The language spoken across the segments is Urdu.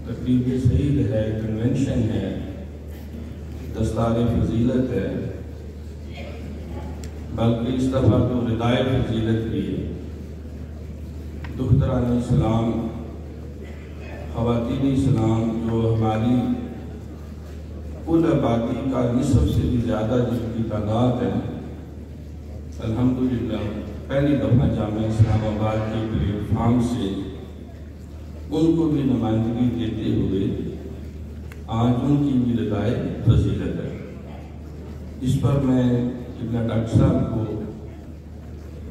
تقریب سعید ہے، کنونشن ہے، دستار فضیلت ہے، بلکہ اس دفعہ تو ردائے فضیلت بھی ہے۔ دختران اسلام، خواتین اسلام جو ہماری کل آبادی کا نصف سے بھی زیادہ جن کی تعداد ہے، الحمدللہ پہلی دفعہ جامعہ اسلام آباد کے پلیٹ فارم سے ان کو بھی نمائندگی دیتے ہوئے آج ان کی بھی ردائے فضیلت ہے۔ اس پر میں ابن ڈاکٹر صاحب کو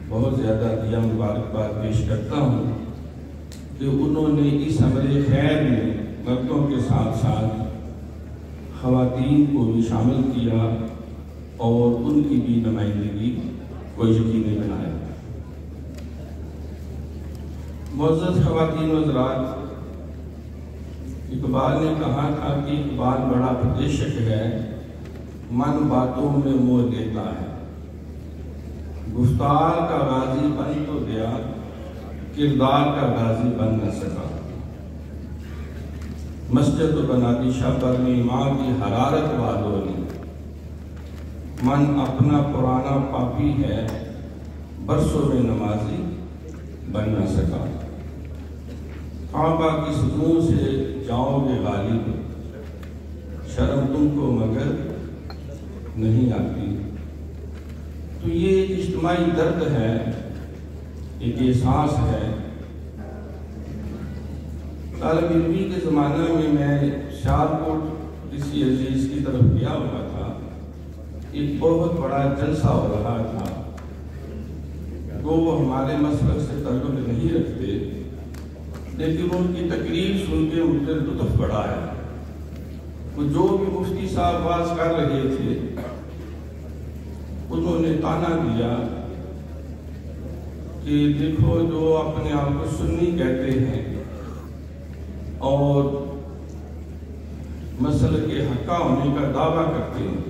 بہت زیادہ دیا مبارکباد پیش کرتا ہوں کہ انہوں نے اس عمل خیر میں مردوں کے ساتھ ساتھ خواتین کو بھی شامل کیا اور ان کی بھی نمائندگی کو یقینی بنایا۔ معزز خواتین و حضرات، اقبال نے کہا تھا کہ اقبال بڑا پردیشک ہے، من باتوں میں موہ دیتا ہے، گفتار کا غازی بن تو گیا، کردار کا غازی بن نہ سکا۔ مسجد بنا دی شہر میں امام کی حرارت والوں نے، من اپنا پرانا پاپی ہے، برسوں میں نمازی بن نہ سکا۔ کعبہ کی سطحوں سے جاؤ گے غالب، شرم تم کو مگر نہیں آتی۔ تو یہ اجتماعی درد ہے، ایک احساس ہے۔ طالب علمی کے زمانہ میں میں شاہکوٹ کسی عزیز کی طرف گیا ہوا تھا، ایک بہت بڑا جلسہ ہو رہا تھا، وہ ہمارے مسلک سے تعلق نہیں رکھتے، لیکن ان کی تقریر سن کے مجھے لطف بڑا ہے۔ وہ جو بھی مفتی صاحب باز کر رہے تھے، انہوں نے تانا دیا کہ دیکھو جو اپنے آپ کو سنی کہتے ہیں اور مسلک کے حقہ ہونے کا دعویٰ کرتے ہیں،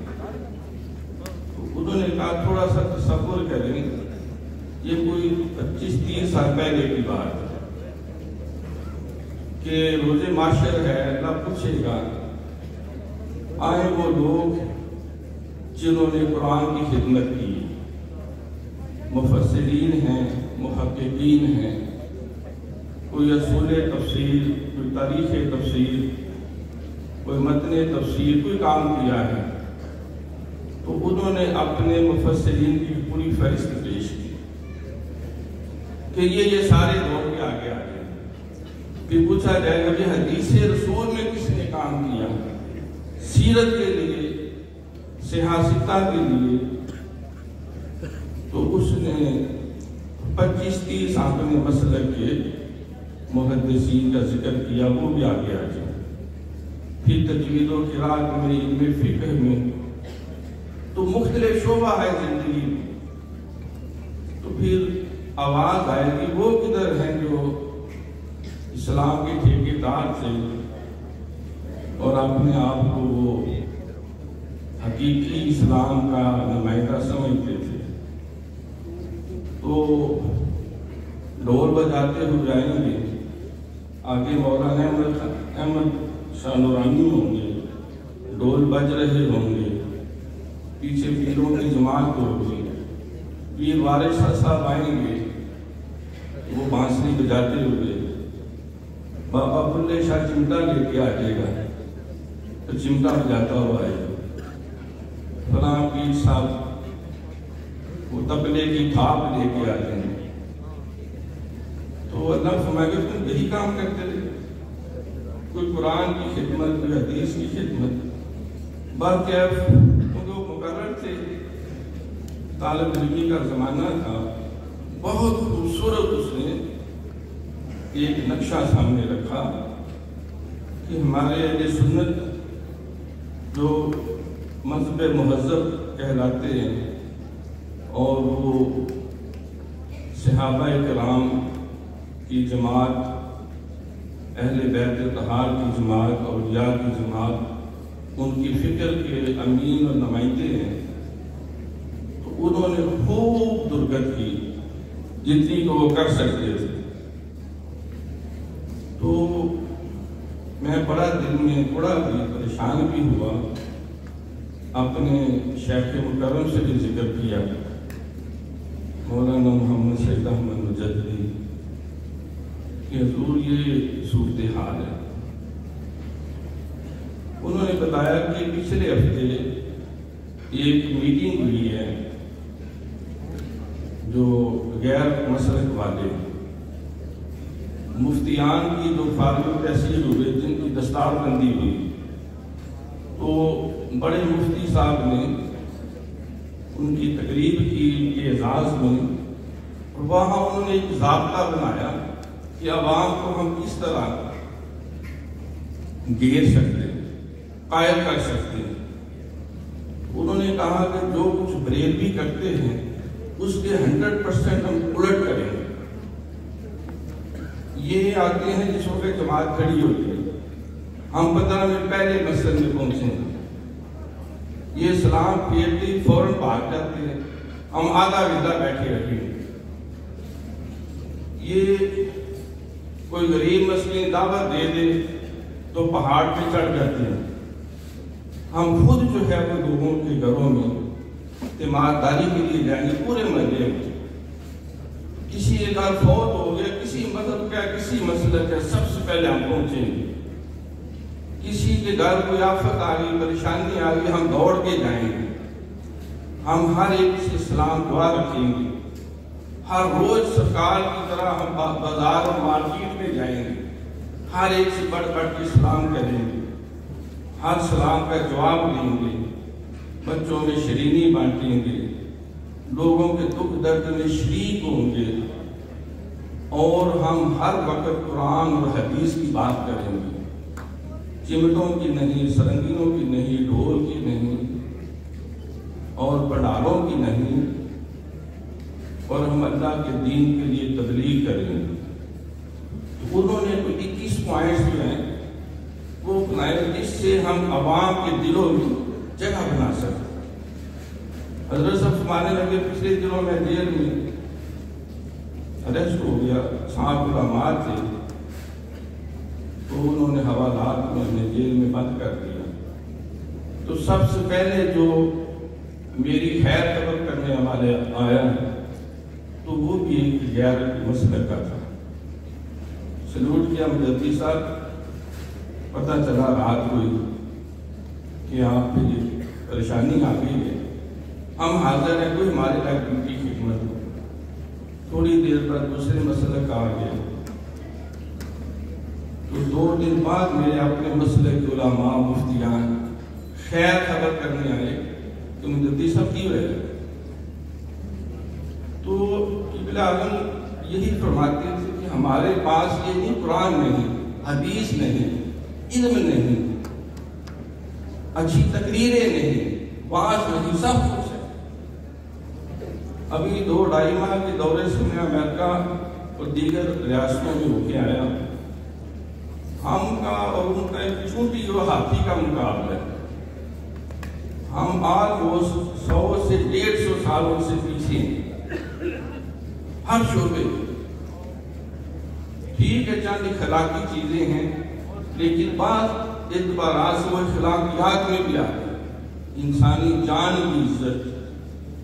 تو انہوں نے کہا تھوڑا سا تصور کریں، یہ کوئی 25-30 سال پہلے کی بات ہے کہ روز معاشر ہے، اللہ پوچھے گا آئے وہ لوگ جنہوں نے قرآن کی خدمت کی، مفسرین ہیں، محققین ہیں، کوئی اصول تفسیر، کوئی تاریخ تفسیر، کوئی متن تفسیر، کوئی کام کیا ہے، تو انہوں نے اپنے مفسرین کی پوری فہرست پیش کی کہ یہ سارے لوگ کے آگے آ گئے۔ پھر پوچھا جائے گا کہ حدیث رسول میں کس نے کام کیا، سیرت کے لیے، سیاستہ کے لیے، تو اس نے 25-30 اپنے مسلک کے محدثین کا ذکر کیا، وہ بھی آگے آ جائے۔ پھر تجوید و قرات میں، علم فقہ میں، تو مختلف شعبہ ہے زندگی میں، تو پھر آواز آئے گی وہ کدھر ہیں جو اسلام کے ٹھیکیدار تھے اور اپنے آپ کو وہ حقیقی اسلام کا نمائندہ سمجھتے تھے۔ تو ڈھول بجاتے ہو جائیں گے، آگے مولانا احمد شاہ نورانی ہوں گے، ڈھول بج رہے ہوں گے، پیچھے پیروں کی جماعت ہوگی، پیر وارث صاحب آئیں گے، وہ بانسری بجاتے ہوئے، بابا بلے شاہ چمٹا لے کے آ جائے گا، تو چمٹا بجاتا ہوا آئے گا، فلاں پیر صاحب وہ تبلے کی تھاپ لے کے آ جائیں گے۔ تو اللہ فرمائے گا تم یہی کام کرتے رہے، کوئی قرآن کی خدمت، کوئی حدیث کی خدمت، برکیف وہ مقرر تھے۔ طالب علمی کا زمانہ تھا، بہت خوبصورت اس نے ایک نقشہ سامنے رکھا کہ ہمارے اہل سنت جو مذہب مہذب کہلاتے ہیں اور وہ صحابہ کرام کی جماعت، اہل بیت اطہار کی جماعت، اولیاء کی جماعت، ان کی فکر کے امین اور نمائندے ہیں، تو انہوں نے خوب درگت کی جتنی کو وہ کر سکتے تھے۔ تو میں بڑا دل میں بڑا بھی پریشان بھی ہوا، اپنے شیخ مکرم سے بھی ذکر کیا، مولانا محمد سید احمد مجددی، کہ حضور یہ صورتحال ہے۔ انہوں نے بتایا کہ پچھلے ہفتے ایک میٹنگ ہوئی ہے جو غیر مسلک والے مفتیان کی جو فارغ تحصیل ہوئے، جن کی دستار بندی ہوئی، تو بڑے مفتی صاحب نے ان کی تقریب کی، ان کے اعزاز میں، اور وہاں انہوں نے ایک ضابطہ بنایا کہ عوام کو ہم کس طرح گھیر سکتے ہیں، قائل کر سکتے ہیں۔ انہوں نے کہا کہ جو کچھ بریلوی کرتے ہیں اس کے 100% ہم الٹ کریں گے۔ یہ آتے ہیں جس وقت جماعت کھڑی ہوتی ہے، ہم 15 منٹ پہلے مسجد میں پہنچیں گے، یہ سلام پھیرتے فوراً بھاگ جاتے ہیں، ہم آدھا گھنٹہ بیٹھے رکھیں گے۔ یہ کوئی غریب مسکین دعوت دے دے تو پہاڑ پہ چڑھ جاتے ہیں۔ ہم خود جو ہے وہ لوگوں کے گھروں میں تیمارداری کے لیے جائیں گے، پورے محلے میں کسی ایک گھر فوت ہو گیا، کسی مذہب کا کسی مسلک کا، سب سے پہلے ہم پہنچیں گے۔ کسی کے گھر کوئی آفت آ گئی، پریشانی آ گئی، ہم دوڑ کے جائیں گے۔ ہم ہر ایک سے سلام دعا رکھیں گے۔ ہر روز سرکار کی طرح ہم بازار اور مارکیٹ میں جائیں گے، ہر ایک سے بڑھ بڑھ کے سلام کریں گے، ہر سلام کا جواب دیں گے، بچوں میں شیرینی بانٹیں گے، لوگوں کے دکھ درد میں شریک ہوں گے، اور ہم ہر وقت قرآن اور حدیث کی بات کریں گے، چمٹوں کی نہیں، سرنگینوں کی نہیں، ڈھول کی نہیں، اور پنڈالوں کی نہیں، اور ہم اللہ کے دین کے لیے تبلیغ کریں گے۔ انہوں نے کوئی 21 پوائنٹس جو ہیں وہ بنائے جس سے ہم عوام کے دلوں میں جگہ بنا سکیں۔ حضرت صاحب فرمانے لگے پچھلے دنوں میں جیل میں اریسٹ ہو گیا، صاحب علماء تھے، تو انہوں نے حوالات میں ہمیں جیل میں بند کر دیا۔ تو سب سے پہلے جو میری خیر خبر کرنے والے آیا تو وہ بھی ایک غیر مسلک کا تھا۔ سلوٹ کیا مجددی صاحب، پتہ چلا رات ہوئی کہ آپ پہ یہ پریشانی آ گئی ہے، ہم حاضر ہیں، کوئی ہمارے لائق ان کی خدمت ہو۔ تھوڑی دیر بعد دوسرے مسلک آ گئے، تو 2 دن بعد میرے اپنے مسلک کے علماء مفتیان خیر خبر کرنے آئے کہ مجددی صاحب کی ہوئے۔ تو قبلہ اعظم یہی فرماتے تھے کہ ہمارے پاس یہ نہیں قرآن نہیں، حدیث نہیں، علم نہیں، اچھی تقریریں نہیں، واعظ نہیں، سب کچھ ہے۔ ابھی 2-2.5 ماہ کے دورے سے میں امریکہ اور دیگر ریاستوں میں ہو کے آیا، ہم کا اور ان کا ایک چھوٹی اور ہاتھی کا مقابلہ ہے۔ ہم آلموسٹ 100 سے 150 سالوں سے پیچھے ہیں ہر شعبے میں۔ ٹھیک ہے، چند اخلاقی چیزیں ہیں، لیکن بعض اعتبارات سے وہ اخلاقیات میں بھی آتے ہیں۔ انسانی جان کی عزت،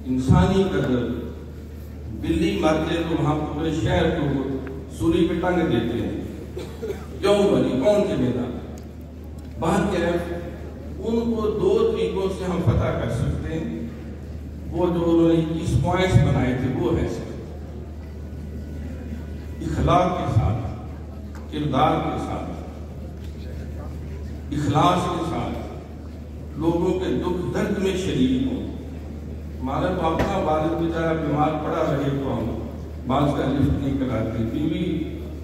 انسانی قدر، بلی مر جائے تو وہاں پورے شہر کو سولی پہ ٹنگ دیتے ہیں، کیوں بنی، کون ذمہ دار؟ بات کیا ہے، ان کو 2 طریقوں سے ہم فتح کر سکتے ہیں۔ وہ جو انہوں نے 21 پوائنٹس بنائے تھے وہ ہے اخلاق کے ساتھ، کردار کے ساتھ، اخلاص کے ساتھ، لوگوں کے دکھ درد میں شریک ہوں۔ ہمارا تو اپنا والد بیچارہ بیمار پڑا رہے تو ہم بعض کا لفٹ نہیں کراتے، بیوی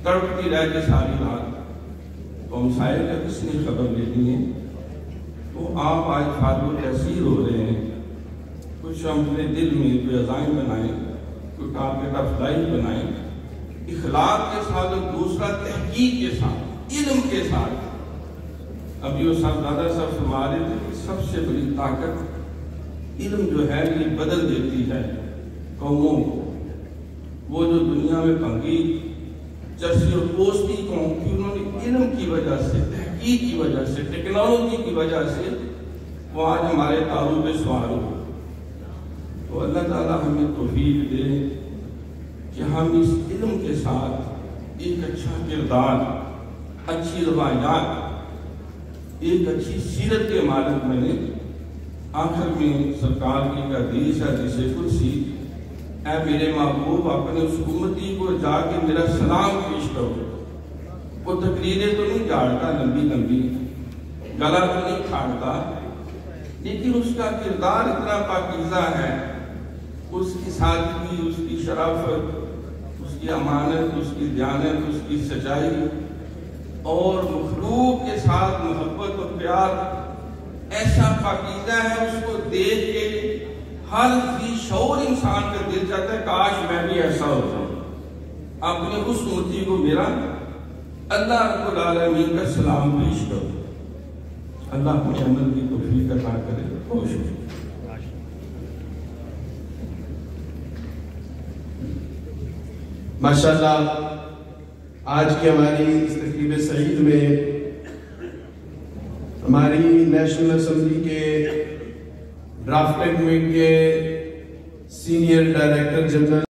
تڑپتی رہ کے ساری رات، تو ہم سائے کا کس نے خبر لینی ہے؟ تو آپ آج فارغ تحصیل ہو رہے ہیں، کچھ ہم اپنے دل میں کوئی عزائم بنائیں، کوئی ٹارگیٹ آف لائف بنائیں، اخلاق کے ساتھ، اور دوسرا تحقیق کے ساتھ، علم کے ساتھ۔ اب یہ دادا صاحب فرما رہے تھے کہ سب سے بڑی طاقت علم جو ہے یہ بدل دیتی ہے قوموں کو۔ وہ جو دنیا میں بھنگی چرسی اور پوستی قوم تھی، انہوں نے علم کی وجہ سے، تحقیق کی وجہ سے، ٹیکنالوجی کی وجہ سے وہ آج ہمارے تاروں پہ سوار ہو۔ تو اللہ تعالیٰ ہمیں توفیق دے کہ ہم اس علم کے ساتھ ایک اچھا کردار، اچھی روایات، ایک اچھی سیرت کے مالک بنے۔ آخر میں سرکار کی ایک حدیث ہے، حدیث قدسی، اے میرے محبوب اپنے اس امتی کو جا کے میرا سلام پیش کرو۔ وہ تقریریں تو نہیں جھاڑتا لمبی لمبی، گلا تو نہیں کھاڑتا، لیکن اس کا کردار اتنا پاکیزہ ہے، اس کی سادگی، اس کی شرافت، اس کی امانت، اس کی دیانت، اس کی سچائی اور مخلوق کے ساتھ محبت اور پیار ایسا پاکیزہ ہے، اس کو دیکھ کے ہر ذی شعور انسان کا دل چاہتا ہے کاش میں بھی ایسا ہوتا ہوں۔ اپنے اس امتی کو میرا اللہ رب العالمین کا سلام پیش کرو۔ اللہ اپنے عمل کی توفیق عطا کرے۔ خوش ہو۔ ماشاءاللہ آج کی ہماری اس تقریب سعید میں ہماری نیشنل اسمبلی کے ڈرافٹنگ ونگ کے سینئر ڈائریکٹر جنرل